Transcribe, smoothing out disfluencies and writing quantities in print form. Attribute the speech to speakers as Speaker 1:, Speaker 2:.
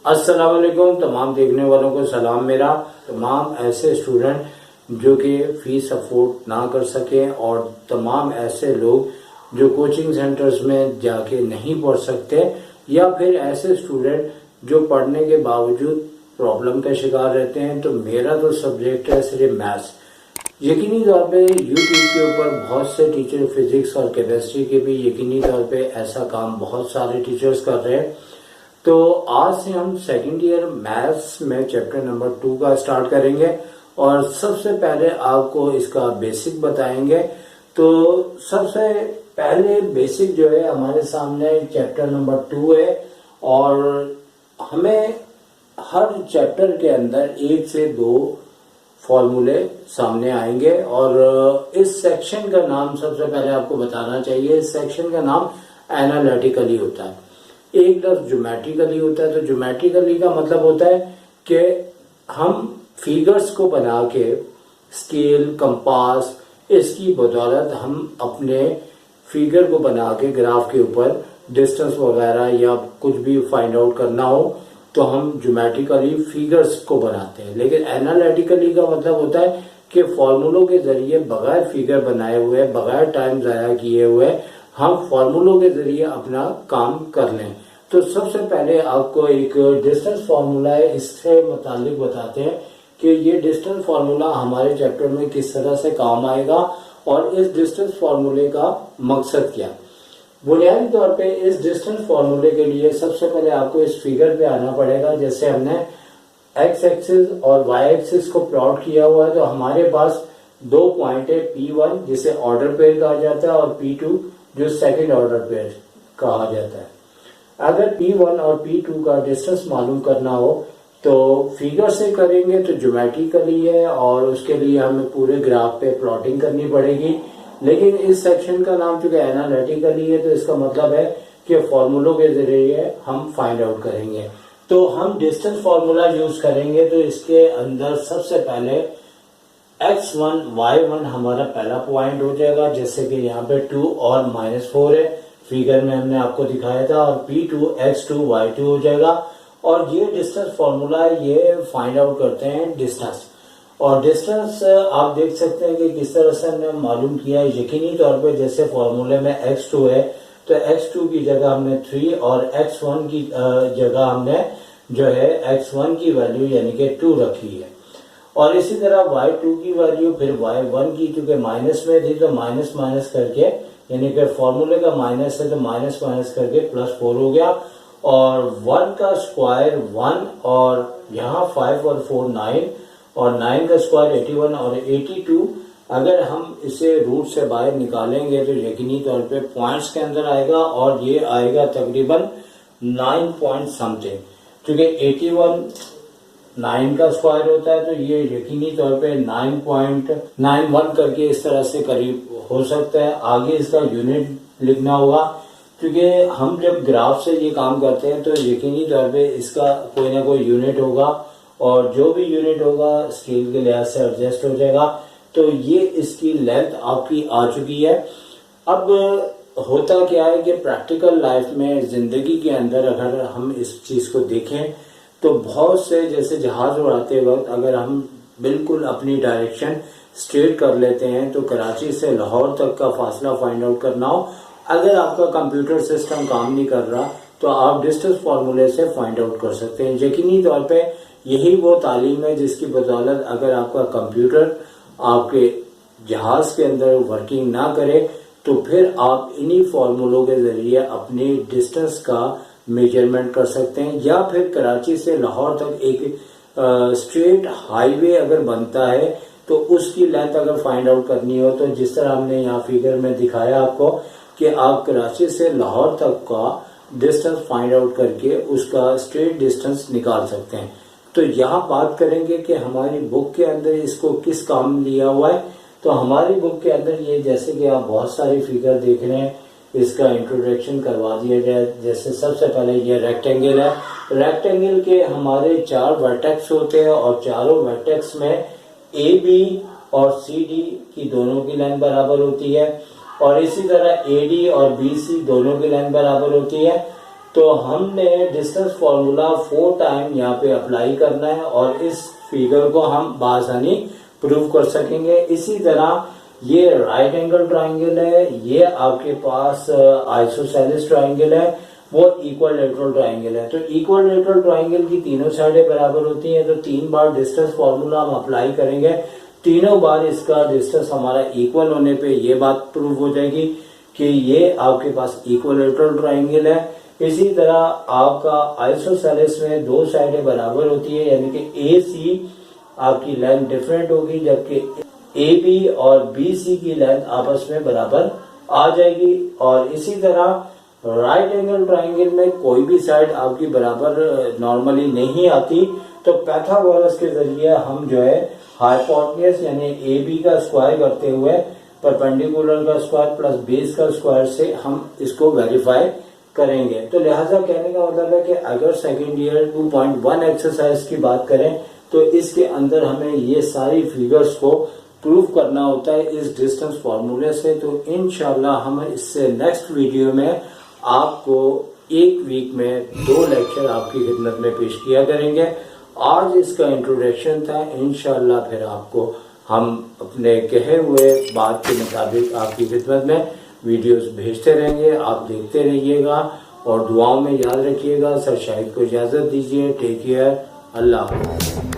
Speaker 1: अस्सलाम वालेकुम। तमाम देखने वालों को सलाम मेरा। तमाम ऐसे स्टूडेंट जो कि फीस अफोर्ड ना कर सके और तमाम ऐसे लोग जो कोचिंग सेंटर्स में जाके नहीं पढ़ सकते, या फिर ऐसे स्टूडेंट जो पढ़ने के बावजूद प्रॉब्लम का शिकार रहते हैं, तो मेरा तो सब्जेक्ट है सिर्फ मैथ्स। यकीनी तौर पे यूट्यूब के ऊपर बहुत से टीचर फिजिक्स और केमिस्ट्री के भी यकीनी तौर पे ऐसा काम बहुत सारे टीचर्स कर रहे हैं। तो आज से हम सेकंड ईयर मैथ्स में चैप्टर नंबर 2 का स्टार्ट करेंगे और सबसे पहले आपको इसका बेसिक बताएंगे। तो सबसे पहले बेसिक जो है हमारे सामने चैप्टर नंबर 2 है और हमें हर चैप्टर के अंदर 1 से 2 फॉर्मूले सामने आएंगे और इस सेक्शन का नाम सबसे पहले आपको बताना चाहिए। इस सेक्शन का नाम एनालिटिकली होता है। एक लफ्ज ज्योमेट्रिकली होता है। तो ज्योमेट्रिकली का मतलब होता है कि हम फिगर्स को बना के स्केल, कंपास, इसकी बदौलत हम अपने फिगर को बना के ग्राफ के ऊपर डिस्टेंस वगैरह या कुछ भी फाइंड आउट करना हो तो हम ज्योमेट्रिकली फिगर्स को बनाते हैं। लेकिन एनालिटिकली का मतलब होता है कि फॉर्मूलों के जरिए बगैर फिगर बनाए हुए, बगैर टाइम ज़ाया किए हुए हम फॉर्मूलों के जरिए अपना काम कर लें। तो सबसे पहले आपको एक डिस्टेंस फार्मूला है, इससे मुतालिक बताते हैं कि ये डिस्टेंस फार्मूला हमारे चैप्टर में किस तरह से काम आएगा और इस डिस्टेंस फार्मूले का मकसद क्या। बुनियादी तौर पे इस डिस्टेंस फार्मूले के लिए सबसे पहले आपको इस फिगर पे आना पड़ेगा। जैसे हमने एक्स एक्सिस और वाई एक्सिस को प्लॉट किया हुआ है, तो हमारे पास 2 पॉइंट है, P1 जिसे ऑर्डर पेयर कहा जाता है और P2 जो सेकंड ऑर्डर पेयर कहा जाता है। अगर P1 और P2 का डिस्टेंस मालूम करना हो तो फिगर से करेंगे तो ज्योमेट्रिकली है और उसके लिए हमें पूरे ग्राफ पे प्लॉटिंग करनी पड़ेगी। लेकिन इस सेक्शन का नाम चूंकि एनालिटिकली है तो इसका मतलब है कि फॉर्मूलों के जरिए हम फाइंड आउट करेंगे। तो हम डिस्टेंस फार्मूला यूज करेंगे तो इसके अंदर सबसे पहले x1 y1 हमारा पहला पॉइंट हो जाएगा। जैसे कि यहाँ पे 2 और -4 है, फिगर में हमने आपको दिखाया था, और P2 x2 y2 हो जाएगा। और ये डिस्टेंस फार्मूला है, ये फाइंड आउट करते हैं डिस्टेंस। और डिस्टेंस आप देख सकते हैं कि किस तरह से हमने मालूम किया है। यकीनी तौर पे जैसे फॉर्मूले में x2 है तो x2 की जगह हमने 3 और x1 की जगह हमने जो है x1 की वैल्यू यानी कि 2 रखी है। और इसी तरह y2 की वैल्यू फिर y1 की, क्योंकि माइनस में थी तो माइनस माइनस करके, यानी कि फॉर्मूले का माइनस है तो माइनस माइनस करके +4 हो गया। और 1 का स्क्वायर 1 और यहाँ 5 और 4 9 और 9 का स्क्वायर 81 और 82। अगर हम इसे रूट से बाहर निकालेंगे तो यकीनी तौर पे पॉइंट्स के अंदर आएगा और ये आएगा तकरीबन 9 पॉइंट समथिंग। क्योंकि 81 9 का स्क्वायर होता है तो ये यकीनी तौर पे 9.91 करके इस तरह से करीब हो सकता है। आगे इसका यूनिट लिखना होगा क्योंकि हम जब ग्राफ से ये काम करते हैं तो यकीनी तौर पे इसका कोई ना कोई यूनिट होगा और जो भी यूनिट होगा स्केल के लिहाज से एडजस्ट हो जाएगा। तो ये इसकी लेंथ आपकी आ चुकी है। अब होता क्या है कि प्रैक्टिकल लाइफ में, जिंदगी के अंदर अगर हम इस चीज को देखें तो बहुत से, जैसे जहाज उड़ाते वक्त अगर हम बिल्कुल अपनी डायरेक्शन स्ट्रेट कर लेते हैं तो कराची से लाहौर तक का फासला फाइंड आउट करना हो, अगर आपका कंप्यूटर सिस्टम काम नहीं कर रहा तो आप डिस्टेंस फार्मूले से फाइंड आउट कर सकते हैं। यकीनी तौर पे यही वो तालीम है जिसकी बदौलत अगर आपका कंप्यूटर आपके जहाज के अंदर वर्किंग ना करे तो फिर आप इन्हीं फार्मूलों के जरिए अपनी डिस्टेंस का मेजरमेंट कर सकते हैं। या फिर कराची से लाहौर तक एक स्ट्रेट हाईवे अगर बनता है तो उसकी लेंथ अगर फाइंड आउट करनी हो तो जिस तरह हमने यहाँ फिगर में दिखाया आपको कि आप कराची से लाहौर तक का डिस्टेंस फाइंड आउट करके उसका स्ट्रेट डिस्टेंस निकाल सकते हैं। तो यहाँ बात करेंगे कि हमारी बुक के अंदर इसको किस काम लिया हुआ है। तो हमारी बुक के अंदर ये, जैसे कि आप बहुत सारी फिगर देख रहे हैं, इसका इंट्रोडक्शन करवा दिया जाए। जैसे सबसे पहले ये रेक्टेंगल है। रेक्टेंगल के हमारे 4 वर्टेक्स होते हैं और चारों वर्टेक्स में AB और CD की दोनों की लाइन बराबर होती है और इसी तरह AD और BC दोनों की लाइन बराबर होती है। तो हमने डिस्टेंस फार्मूला 4 टाइम यहाँ पे अप्लाई करना है और इस फिगर को हम बासानी प्रूव कर सकेंगे। इसी तरह ये राइट एंगल ट्राइंगल है, ये आपके पास आइसोसेलेस ट्राइंगल है, वो इक्विलैटरल ट्राइंगल है। तो इक्विलैटरल ट्राइंगल की तीनों साइडें बराबर होती हैं, तो 3 बार डिस्टेंस फार्मूला हम अप्लाई करेंगे, तीनों बार इसका डिस्टेंस हमारा इक्वल होने पे ये बात प्रूव हो जाएगी कि ये आपके पास इक्विलैटरल ट्राइंगल है। इसी तरह आपका आइसोसेलेस में 2 साइडें बराबर होती है, यानी कि ए सी आपकी लेंथ डिफरेंट होगी, जबकि ए बी और बी सी की लेंथ आपस में बराबर आ जाएगी। और इसी तरह राइट एंगल ट्राइंगल में कोई भी साइड आपकी बराबर नॉर्मली नहीं आती, तो पाइथागोरस के जरिए हम जो है हाइपोटेन्यूज यानी ए बी का स्क्वायर करते हुए परपेंडिकुलर का स्क्वायर प्लस बेस का स्क्वायर से हम इसको वेरीफाई करेंगे। तो लिहाजा कहने का मतलब है कि अगर सेकेंड ईयर 2.1 एक्सरसाइज की बात करें तो इसके अंदर हमें ये सारी फिगर्स को प्रूव करना होता है इस डिस्टेंस फार्मूले से। तो इंशाल्लाह हम इससे नेक्स्ट वीडियो में आपको 1 वीक में 2 लेक्चर आपकी खिदमत में पेश किया करेंगे। आज इसका इंट्रोडक्शन था, इंशाल्लाह फिर आपको हम अपने कहे हुए बात के मुताबिक आपकी खिदमत में वीडियोस भेजते रहेंगे। आप देखते रहिएगा और दुआओं में याद रखिएगा। सर शाहिद को इजाज़त दीजिए। Take care. अल्लाह हाफ़िज़।